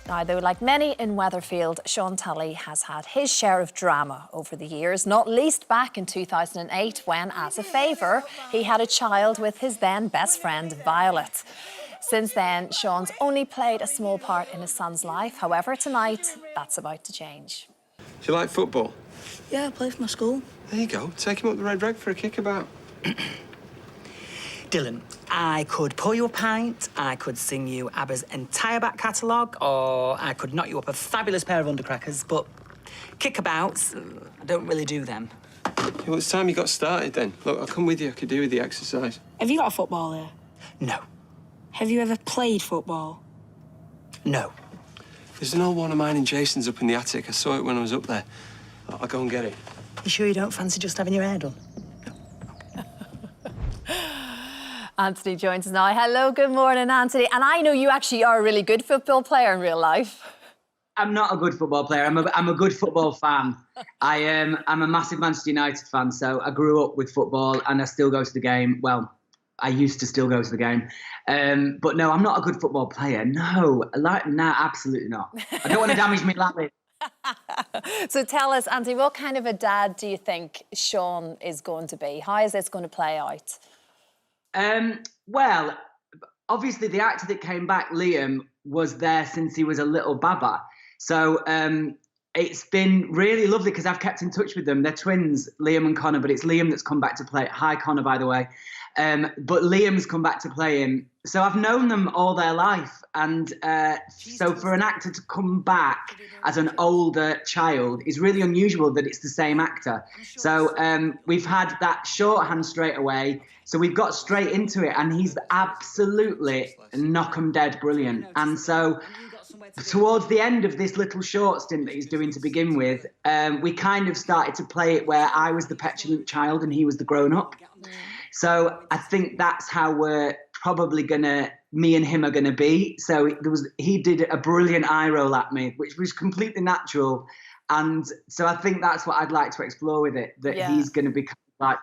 Now, though, like many in Weatherfield, Sean Tully has had his share of drama over the years, not least back in 2008 when, as a favour, he had a child with his then best friend, Violet. Since then, Sean's only played a small part in his son's life. However, tonight, that's about to change. Do you like football? Yeah, I play for my school. There you go. Take him up the red rag for a kickabout. Dylan, I could pour you a pint, I could sing you ABBA's entire back catalogue, or I could knock you up a fabulous pair of undercrackers, but kickabouts, I don't really do them. Yeah, well, it's time you got started then. Look, I'll come with you. I could do with the exercise. Have you got a football here? No. Have you ever played football? No. There's an old one of mine in Jason's up in the attic. I saw it when I was up there. I'll go and get it. You sure you don't fancy just having your hair done? Antony joins us now. Hello, good morning, Antony. And I know you actually are a really good football player in real life. I'm not a good football player. I'm a good football fan. I'm a massive Manchester United fan, so I grew up with football and I still go to the game. Well, I used to still go to the game. But no, I'm not a good football player. No, absolutely not. I don't want to damage my lap. So tell us, Antony, what kind of a dad do you think Sean is going to be? How is this going to play out? Well, obviously the actor that came back, Liam, was there since he was a little baba. So it's been really lovely because I've kept in touch with them. They're twins, Liam and Connor, but it's Liam that's come back to play. Hi, Connor, by the way. But Liam's come back to play him. So I've known them all their life. And so for an actor to come back as an older child is really unusual that it's the same actor. So we've had that shorthand straight away. So we've got straight into it. And he's absolutely knock 'em dead brilliant. And so towards the end of this little short stint that he's doing to begin with, we kind of started to play it where I was the petulant child and he was the grown-up. So I think that's how we're probably me and him are gonna be. So he did a brilliant eye roll at me, which was completely natural. And so I think that's what I'd like to explore with it, that he's gonna be like,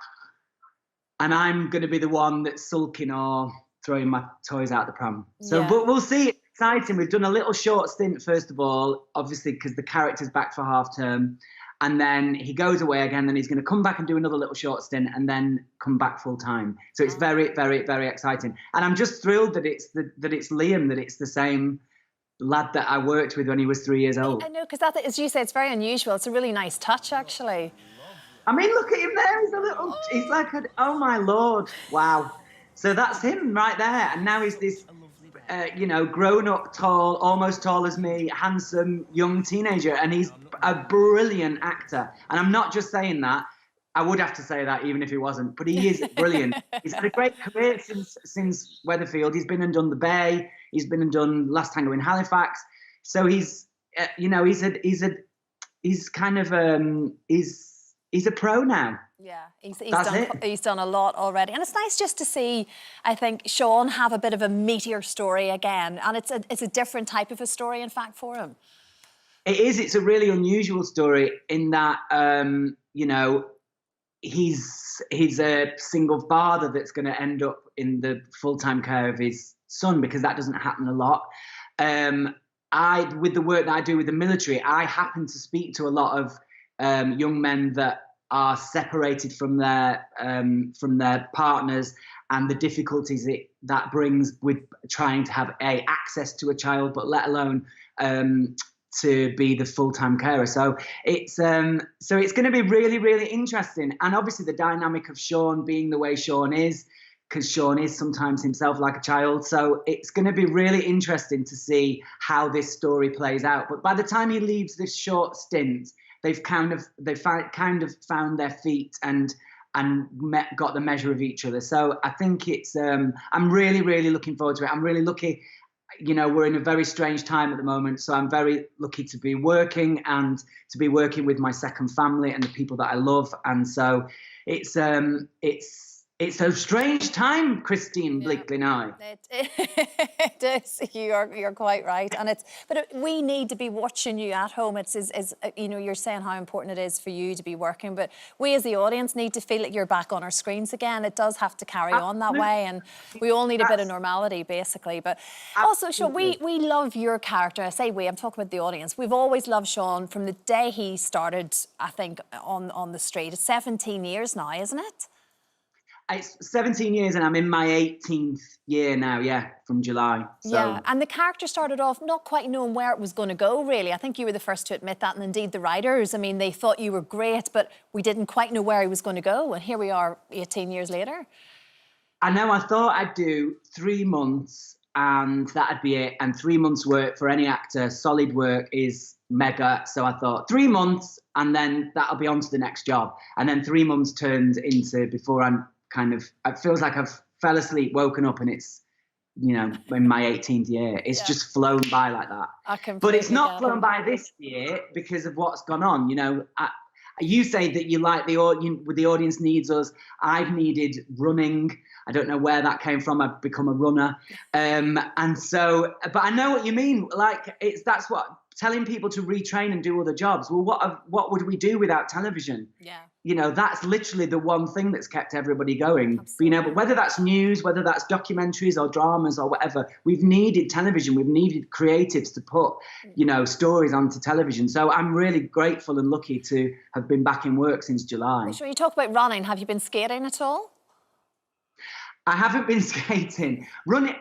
and I'm gonna be the one that's sulking or throwing my toys out the pram. So, but we'll see. It's exciting. We've done a little short stint, first of all, obviously, because the character's back for half term. And then he goes away again, then he's going to come back and do another little short stint and then come back full time. So it's very, very, very exciting. And I'm just thrilled that it's Liam, that it's the same lad that I worked with when he was 3 years old. I know, because as you say, it's very unusual. It's a really nice touch, actually. I mean, look at him there. He's like, oh my Lord, wow. So that's him right there. And now he's this, grown-up, tall, almost tall as me, handsome, young teenager. And he's a brilliant actor. And I'm not just saying that. I would have to say that even if he wasn't. But he is brilliant. He's had a great career since Weatherfield. He's been and done The Bay. He's been and done Last Tango in Halifax. So he's a pro now. Yeah, he's done a lot already. And it's nice just to see, I think, Sean have a bit of a meteor story again. And it's a different type of a story, in fact, for him. It is. It's a really unusual story in that, he's a single father that's going to end up in the full-time care of his son, because that doesn't happen a lot. With the work that I do with the military, I happen to speak to a lot of young men that are separated from their partners, and the difficulties that brings with trying to have access to a child, but let alone to be the full-time carer. So it's going to be really, really interesting. And obviously the dynamic of Sean being the way Sean is, because Sean is sometimes himself like a child. So it's going to be really interesting to see how this story plays out. But by the time he leaves this short stint, they've kind of found their feet and got the measure of each other. So I think it's I'm really, really looking forward to it. I'm really lucky. We're in a very strange time at the moment, so I'm very lucky to be working and to be working with my second family and the people that I love. And so it's a strange time, Christine Bleakley now. It You're quite right, and we need to be watching you at home. It's you know, you're saying how important it is for you to be working, but we as the audience need to feel like you're back on our screens again. It does have to carry on that way, and we all need a bit of normality, basically. But also, Sean, we love your character. I say we. I'm talking about the audience. We've always loved Sean from the day he started. I think on the street. It's 17 years now, isn't it? It's 17 years and I'm in my 18th year now, yeah, from July. So. Yeah, and the character started off not quite knowing where it was going to go, really. I think you were the first to admit that, and indeed the writers. I mean, they thought you were great, but we didn't quite know where he was going to go, and here we are 18 years later. I know, I thought I'd do 3 months and that'd be it, and 3 months' work for any actor, solid work, is mega. So I thought 3 months and then that'll be on to the next job. And then 3 months turned into, before I'm kind of, it feels like I've fell asleep, woken up, and it's, you know, in my 18th year. It's just flown by like that. But it's not flown by this year because of what's gone on. You know, you say that you like the audience needs us. I've needed running. I don't know where that came from. I've become a runner. And so, but I know what you mean. Like, that's what, telling people to retrain and do other jobs. Well, what would we do without television? Yeah. You know, that's literally the one thing that's kept everybody going. But, you know, but whether that's news, whether that's documentaries or dramas or whatever, we've needed television. We've needed creatives to put, you know, stories onto television. So I'm really grateful and lucky to have been back in work since July. Sure, you talk about running. Have you been skating at all? I haven't been skating. Running,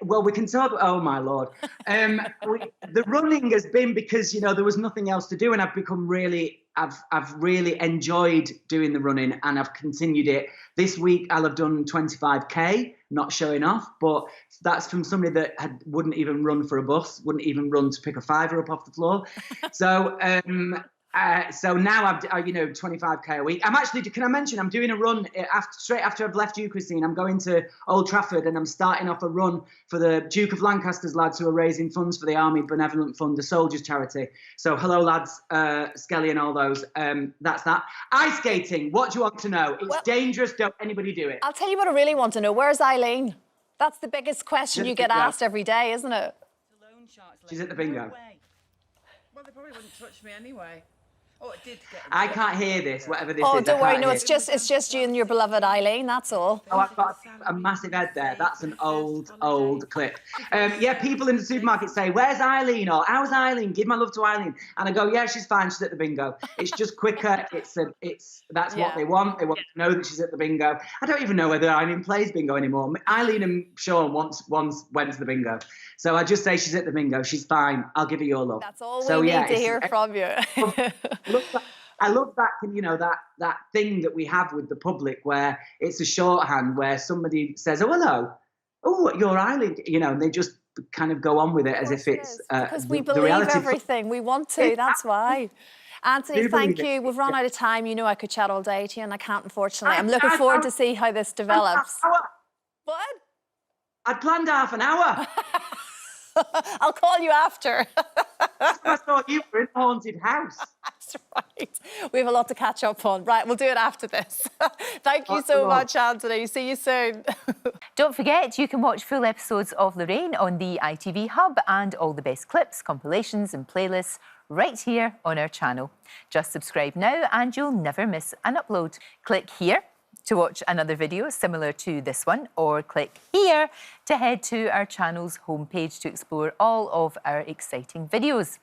well, we can talk, oh my Lord. The running has been because, you know, there was nothing else to do, and I've become really, I've really enjoyed doing the running, and I've continued it. This week I'll have done 25k, not showing off, but that's from somebody that wouldn't even run for a bus, wouldn't even run to pick a fiver up off the floor. So now I've, you know, 25k a week. I'm actually, can I mention, I'm doing a run straight after I've left you, Christine. I'm going to Old Trafford and I'm starting off a run for the Duke of Lancaster's lads who are raising funds for the Army Benevolent Fund, the Soldiers Charity. So hello lads, Skelly and all those. That's that. Ice skating, what do you want to know? It's dangerous, don't anybody do it. I'll tell you what I really want to know. Where's Eileen? That's the biggest question you get asked every day, isn't it? She's at the bingo. No way. Well, they probably wouldn't touch me anyway. Oh, it did get. I can't hear this, whatever this is. Oh, don't worry, no, it's just you and your beloved Eileen, that's all. Oh, I've got a massive head there. That's an old clip. Yeah, people in the supermarket say, where's Eileen? Or how's Eileen? Give my love to Eileen. And I go, yeah, she's fine. She's at the bingo. It's just quicker. That's what they want. They want to know that she's at the bingo. I don't even know whether Eileen plays bingo anymore. Eileen and Sean once went to the bingo. So I just say she's at the bingo. She's fine. I'll give her your love. That's all we need to hear from you. I love that, you know, that thing that we have with the public where it's a shorthand where somebody says, oh, hello, oh, you're Eileen, you know, and they just kind of go on with it as if it's because we believe everything. We want to, that's why. Anthony, thank you. We've run out of time. You know I could chat all day to you, and I can't, unfortunately. I'm looking forward to see how this develops. What? I'd planned half an hour. I'll call you after. I thought you were in a haunted house. That's right. We have a lot to catch up on. Right, we'll do it after this. Thank you so much, Antony. See you soon. Don't forget, you can watch full episodes of Lorraine on the ITV Hub and all the best clips, compilations and playlists right here on our channel. Just subscribe now and you'll never miss an upload. Click here to watch another video similar to this one, or click here to head to our channel's homepage to explore all of our exciting videos.